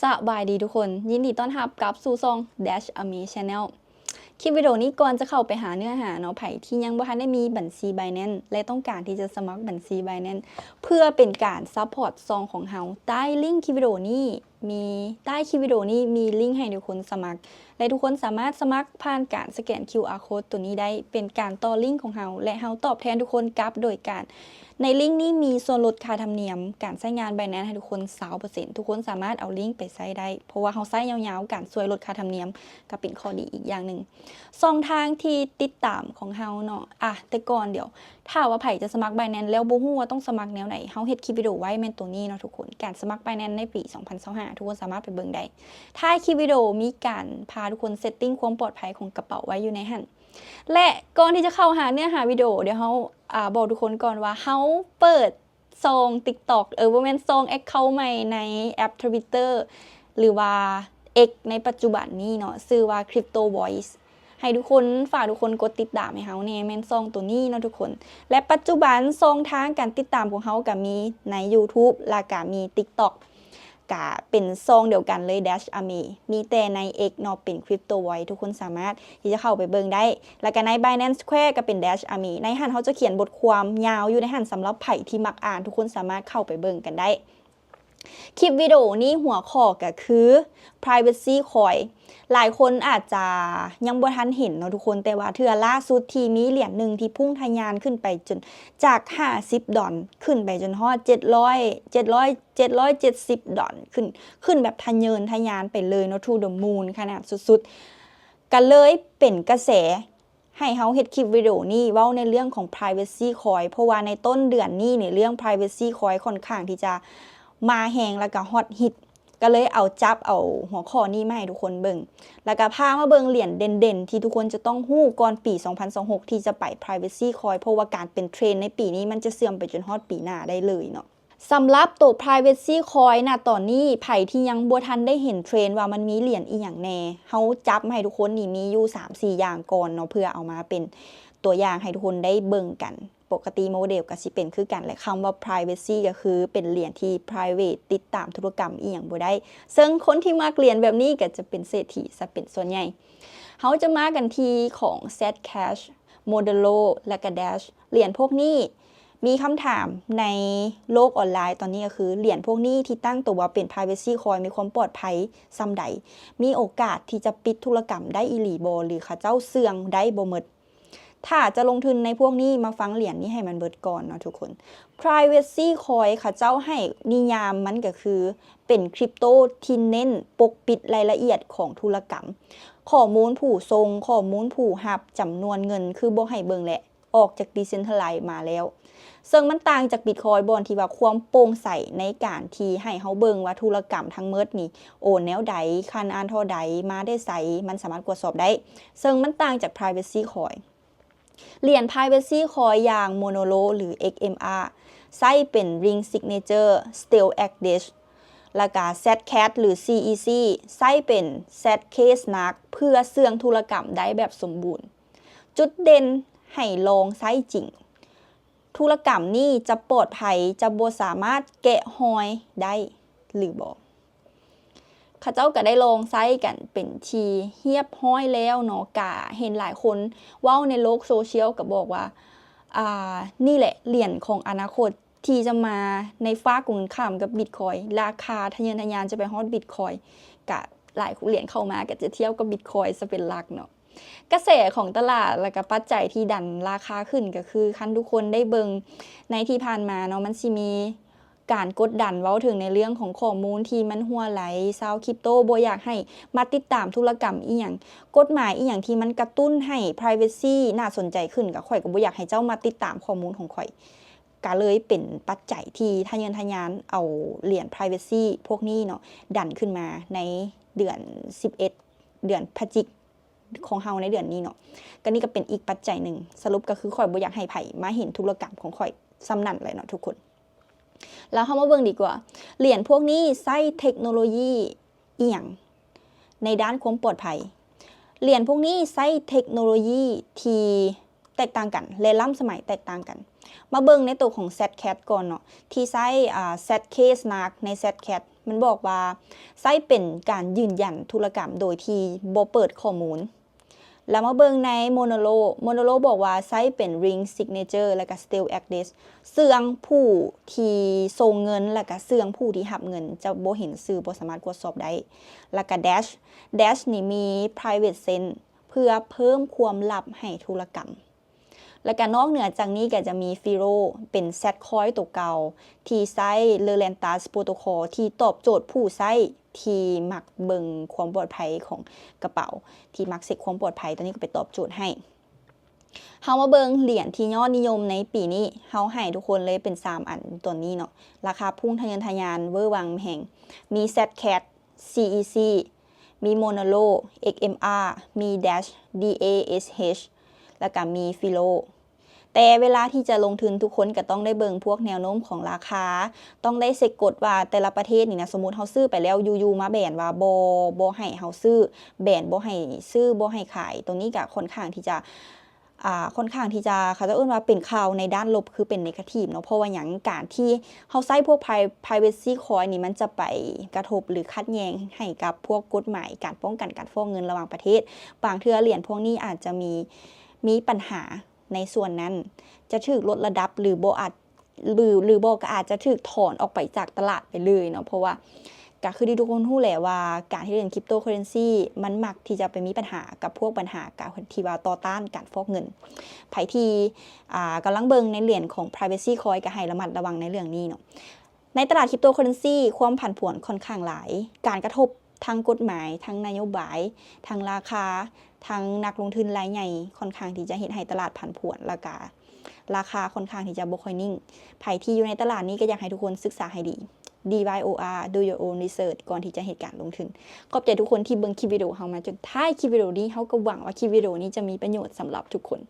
สบายดีทุกคนยินดีต้อนรับกับสู่ช่อง Dash Ami Channel คลิปวิดีโอนี้ก่อนจะเข้าไปหาเนื้อหาเนาะไผ่ที่ยังบ่ทันได้มีบัญชี Binance และต้องการที่จะสมัครบัญชี Binance เพื่อเป็นการซัพพอร์ตซองของเฮาใต้ลิงก์คลิปวิดีโอนี้มีใต้คลิปวิดีโอนี้มีลิงก์ให้ทุกคนสมัครและทุกคนสามารถสมัครผ่านการสแกน QR Code ตัวนี้ได้เป็นการต่อลิงก์ของเฮาและเฮาตอบแทนทุกคนกลับโดยการในลิงก์นี้มีส่วนลดค่าธรรมเนียมการใช้งาน Binance ให้ทุกคน 20% ทุกคนสามารถเอาลิงก์ไปใช้ได้เพราะว่าเฮาใช้ยาวๆการช่วยลดค่าธรรมเนียมก็เป็นข้อดีอีกอย่างนึงช่องทางที่ติดตามของเฮาเนาะแต่ก่อนเดี๋ยวถ้าว่าไผจะสมัคร Binance แล้วบ่ฮู้ว่าต้องสมัครแนวไหนเฮาเฮ็ดคลิปวิดีโอไว้แม่นตัวนี้เนาะทุกคนการสมัคร Binance ในปี 2025 ทุกคนสามารถไปเบิ่งได้ท้ายคลิปวิดีโอมีการพาทุกคนเซตติ้งความปลอดภัยของกระเป๋าไว้อยู่ในหั่นและก่อนที่จะเข้าหาเนื้อหาวิดีโอเดี๋ยวเฮาบอกทุกคนก่อนว่าเฮาเปิดซอง TikTok บ่แม่นซอง account ใหม่ในแอป Twitter หรือว่า X ในปัจจุบันนี้เนาะชื่อว่า Crypto Voice ให้ทุกคนฝากทุกคนกดติดตามให้เฮาแน่แม่นซองตัวนี้เนาะทุกคนและปัจจุบันซองทางการติดตามของเฮาก็มีใน YouTube และก็มี TikTok ก็เป็นซองเดียวกันเลย Dash Ami มีแต่ใน X เนาะเป็น Crypto Voice ทุกคนสามารถที่จะเข้าไปเบิ่งได้แล้วก็ใน Binance Square ก็เป็น Dash Ami ในหันเขาจะเขียนบทความยาวอยู่ในหันสำหรับไผที่มักอ่านทุกคนสามารถเข้าไปเบิ่งกันได้คลิปวิดีโอนี้หัวข้อก็คือ privacy coin หลายคนอาจจะยังบ่ทันเห็นเนาะทุกคนแต่ว่าเทื่อล่าสุดที่มีเหรียญหนึ่งที่พุ่งทะยานขึ้นไปจนจาก$50ขึ้นไปจนฮอด770ขึ้นแบบทะเยินทะยานไปเลยเนาะ to the moon ขนาดสุดๆก็เลยเป็นกระแสให้เฮาเฮ็ดคลิปวิดีโอนี้เว้าในเรื่องของ privacy coin เพราะว่าในต้นเดือนนี้เนี่ยเรื่อง privacy coin ค่อนข้างที่จะมาแฮงแล้วก็ฮอตฮิตก็เลยเอาหัวข้อนี้มาให้ทุกคนเบิ่งแล้วก็พามาเบิ่งเหรียญเด่นๆที่ทุกคนจะต้องฮู้ก่อนปี 2026 ที่จะไป privacy coin เพราะว่าการเป็นเทรนด์ในปีนี้มันจะเสื่อมไปจนฮอดปีหน้าได้เลยเนาะสำหรับตัว privacy coin นะตอนนี้ไผที่ยังบ่ทันได้เห็นเทรนด์ว่ามันมีเหรียญอีหยังแน่เฮาจับมาให้ทุกคนนี่มีอยู่ 3-4 อย่างก่อนเนาะเพื่อเอามาเป็นตัวอย่างให้ทุกคนได้เบิ่งกันปกติโมเดลก็สิเป็นคือกันและคำว่า privacy ก็คือเป็นเหรียญที่ private ติดตามธุรกรรมอีหยังบ่ได้ซึ่งคนที่มักเหรียญแบบนี้ก็จะเป็นเศรษฐีซะเป็นส่วนใหญ่เฮาจะมากันที่ของ Zcash Monero และก็ Dash เหรียญพวกนี้มีคำถามในโลกออนไลน์ตอนนี้ก็คือเหรียญพวกนี้ที่ตั้งตัวว่าเป็น privacy coin มีความปลอดภัยส่ำใดมีโอกาสที่จะปิดธุรกรรมได้อีหลีบ่หรือเขาเจ้าเสื่องได้บ่หมดถ้าจะลงทุนในพวกนี้มาฟังเหรียญนี้ให้มันเบิดก่อนเนาะทุกคน privacy coin ค่ะเจ้าให้นิยามมันก็คือเป็นคริปโตที่เน้นปกปิดรายละเอียดของธุรกรรมข้อมูลผู้ส่งข้อมูลผู้รับจำนวนเงินคือบ่ให้เบิ่งแหละออกจาก decentralized มาแล้วซึ่งมันต่างจาก Bitcoin บอนที่ว่าความโปร่งใสในการที่ให้เฮาเบิ่งว่าธุรกรรมทั้งหมดนี่โอนแนวใดคันอ่านเท่าใดมาได้ไสมันสามารถตรวจสอบได้ซึ่งมันต่างจาก privacy coinเหรียญ privacy coin อย่าง Monero หรือ XMR ใช้เป็น ring signature stealth แล้วก็ Zcash หรือ CEC ใช้เป็น Zcash Snark เพื่อเสื่องธุรกรรมได้แบบสมบูรณ์จุดเด่นให้ลองใช้จริงธุรกรรมนี้จะปลอดภัยจะบ่สามารถแกะรอยได้หรือบ่ข้าเจ้าก็ได้ลองใช้กันเป็นทีเรียบร้อยแล้วเนาะกะเห็นหลายคนเว้าในโลกโซเชียลก็บอกว่านี่แหละเหรียญของอนาคตที่จะมาในฟ้ากงข้ามกับ Bitcoin ราคาทะเยอทะยานจะไปฮอด Bitcoin กะหลายเหรียญเข้ามาก็จะเทียบกับ Bitcoin ซะเป็นหลักเนาะกระแสของตลาดและก็ปัจจัยที่ดันราคาขึ้นก็คือคันทุกคนได้เบิ่งในที่ผ่านมาเนาะมันสิมีการกดดันเว้าถึงในเรื่องของข้อมูลที่มันรั่วไหลชาวคริปโตบ่อยากให้มาติดตามธุรกรรมอีหยังกฎหมายอีหยังที่มันกระตุ้นให้ privacy น่าสนใจขึ้นก็ข่อยก็บ่อยากให้เจ้ามาติดตามข้อมูลของข่อยก็เลยเป็นปัจจัยที่ทะเยอทะยานเอาเหรียญ privacy พวกนี้เนาะดันขึ้นมาในเดือน11เดือนพฤศจิกของเฮาในเดือนนี้เนาะก็นี่ก็เป็นอีกปัจจัยหนึ่งสรุปก็คือข่อยบ่อยากให้ไผมาเห็นธุรกรรมของข่อยซ้ำนั่นเลยเนาะทุกคนแล้วเฮามาเบิ่งดีกว่าเหรียญพวกนี้ใช้เทคโนโลยีอีหยังในด้านความปลอดภัยเหรียญพวกนี้ใช้เทคโนโลยีที่แตกต่างกันและล้ำสมัยแตกต่างกัน มาเบิ่งในตัวของ Zcat ก่อนเนาะที่ใช้Zk Snark ใน Zcat มันบอกว่าใช้เป็นการยืนยันธุรกรรมโดยที่บ่เปิดข้อมูลแล้วมาเบิ่งใน Monero บอกว่าใช้เป็น Ring Signature และก็ Stale Address เสื่องผู้ที่ส่งเงินและก็เสื่องผู้ที่รับเงินจะบ่เห็นชื่อบ่สามารถตรวจสอบได้แล้วก็ Dash นี่มี Private Sen เพื่อเพิ่มความลับให้ธุรกรรมและก็นอกเหนือจากนี้ก็จะมี Firo เป็น Zcoin ตัวเก่าที่ใช้ Relentless Protocol ที่ตอบโจทย์ผู้ใช้ที่มักเบิ่งความปลอดภัยของกระเป๋าที่มักเช็คความปลอดภัยตอนนี้ก็ไปตอบโจทย์ให้เฮามาเบิ่งเหรียญที่ยอดนิยมในปีนี้เฮาให้ทุกคนเลยเป็น3อันตัวนี้เนาะราคาพุ่งทะยานเวอร์วังแห่งมี Zcat CEC มี Monero XMR มี Dash DASH แล้วก็มี Firo แต่เวลาที่จะลงทุนทุกคนก็ต้องได้เบิ่งพวกแนวโน้มของราคาต้องได้เช็คกฎว่าแต่ละประเทศนี่นะสมมุติเฮาซื้อไปแล้วอยู่ๆมาแบนว่าบ่ให้เฮาซื้อแบนบ่ให้ซื้อบ่ให้ขายตรงนี้ก็ค่อนข้างที่จะเขาจะเอิ้นว่าเป็นข่าวในด้านลบคือเป็นเนกาทีฟเนาะเพราะว่าหยังการที่เฮาใช้พวก privacy coin นี่มันจะไปกระทบหรือขัดแย้งให้กับพวกกฎหมายการป้องกันการฟอกเงินระหว่างประเทศบางเทื่อเหรียญพวกนี้อาจจะมีปัญหาในส่วนนั้นจะถูกลดระดับหรือบ่อาจหรือบ่ก็อาจจะถูกถอนออกไปจากตลาดไปเลยเนาะเพราะว่าก็คือที่ทุกคนรู้แหละว่าการที่เล่นคริปโตเคอเรนซีมันมักที่จะไปมีปัญหากับพวกปัญหาการที่ว่าต่อต้านการฟอกเงินไผที่กำลังเบิ่งในเหรียญของ privacy coin ก็ให้ระมัดระวังในเรื่องนี้เนาะในตลาดคริปโตเคอเรนซีความผันผวนค่อนข้างหลายการกระทบทางกฎหมายทางนโยบายทางราคาทางนักลงทุนรายใหญ่ค่อนข้างที่จะเฮ็ดให้ตลาดผันผวนแล้วก็ราคาค่อนข้างที่จะบ่ค่อยนิ่งไผที่อยู่ในตลาดนี้ก็อยากให้ทุกคนศึกษาให้ดี DYOR do your own research ก่อนที่จะเหตุการณ์ลงทุนขอบใจทุกคนที่เบิ่งคลิปวิดีโอเฮามาจนท้ายคลิปวิดีโอนี้เฮาก็หวังว่าคลิปวิดีโอนี้จะมีประโยชน์สำหรับทุกคน